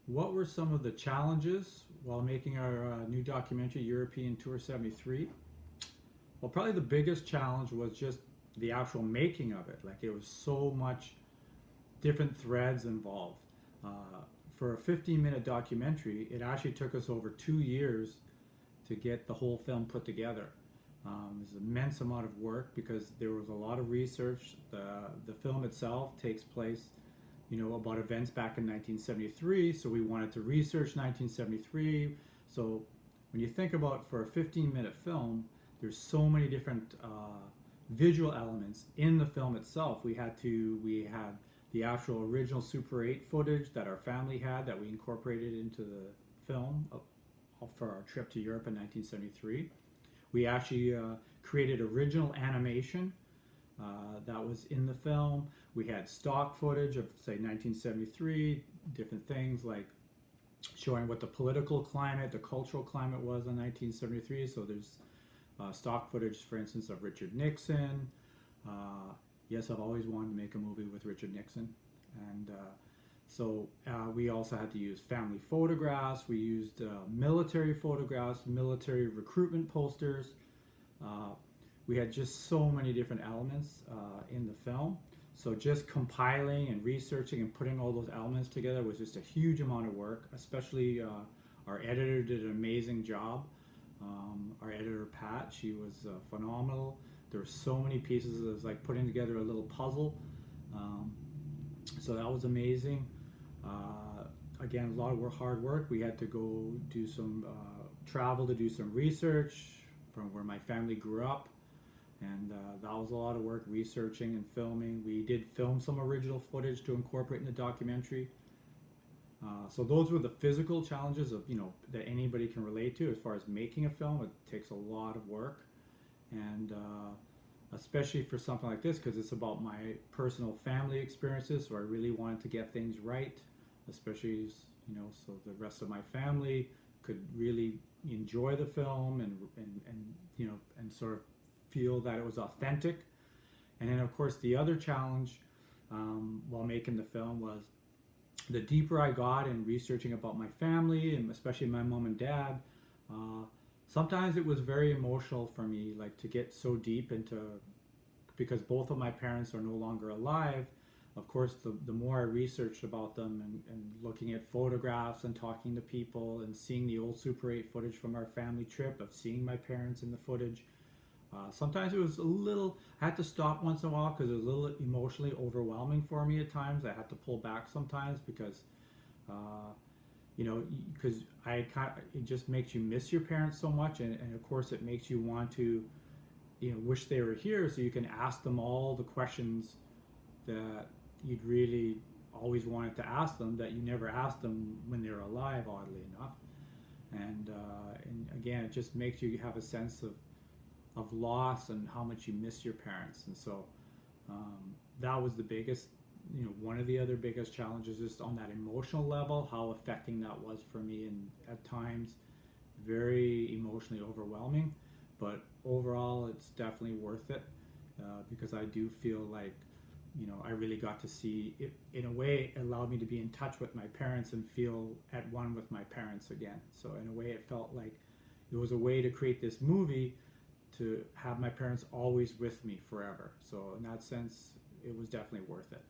What were some of the challenges while making our new documentary, European Tour 73? Well, probably the biggest challenge was just the actual making of it. Like, it was so much different threads involved. For a 15-minute documentary, it actually took us over 2 years to get the whole film put together. It was an immense amount of work because there was a lot of research. The film itself takes place, about events back in 1973. So we wanted to research 1973. So when you think about, for a 15-minute film, there's so many different visual elements in the film itself. We had the actual original Super 8 footage that our family had that we incorporated into the film for our trip to Europe in 1973. We actually created original animation that was in the film. We had stock footage of, say, 1973, different things like showing what the political climate, the cultural climate was in 1973. So there's stock footage, for instance, of Richard Nixon. Yes, I've always wanted to make a movie with Richard Nixon. And so we also had to use family photographs. We used military photographs, military recruitment posters. We had just so many different elements in the film. So just compiling and researching and putting all those elements together was just a huge amount of work. Especially our editor did an amazing job. Our editor, Pat, she was phenomenal. There were so many pieces. It was like putting together a little puzzle. So that was amazing. Again, a lot of hard work. We had to go do some travel to do some research from where my family grew up. And that was a lot of work, researching and filming. We did film some original footage to incorporate in the documentary. So those were the physical challenges of, that anybody can relate to as far as making a film. It takes a lot of work. And especially for something like this, because it's about my personal family experiences, so I really wanted to get things right, especially, so the rest of my family could really enjoy the film and sort of feel that it was authentic. And then, of course, the other challenge while making the film was the deeper I got in researching about my family, and especially my mom and dad, sometimes it was very emotional for me, like to get so deep into, because both of my parents are no longer alive. Of course, the more I researched about them and looking at photographs and talking to people and seeing the old Super 8 footage from our family trip, of seeing my parents in the footage, sometimes it was a little, I had to stop once in a while because it was a little emotionally overwhelming for me at times. I had to pull back sometimes because because it just makes you miss your parents so much, and of course it makes you want to, wish they were here so you can ask them all the questions that you'd really always wanted to ask them that you never asked them when they were alive, oddly enough. And again, it just makes you have a sense of loss and how much you miss your parents. And so that was the biggest, one of the other biggest challenges, just on that emotional level, how affecting that was for me, and at times very emotionally overwhelming. But overall, it's definitely worth it because I do feel like, I really got to see it. In a way, it allowed me to be in touch with my parents and feel at one with my parents again. So in a way, it felt like it was a way to create this movie to have my parents always with me forever. So in that sense, it was definitely worth it.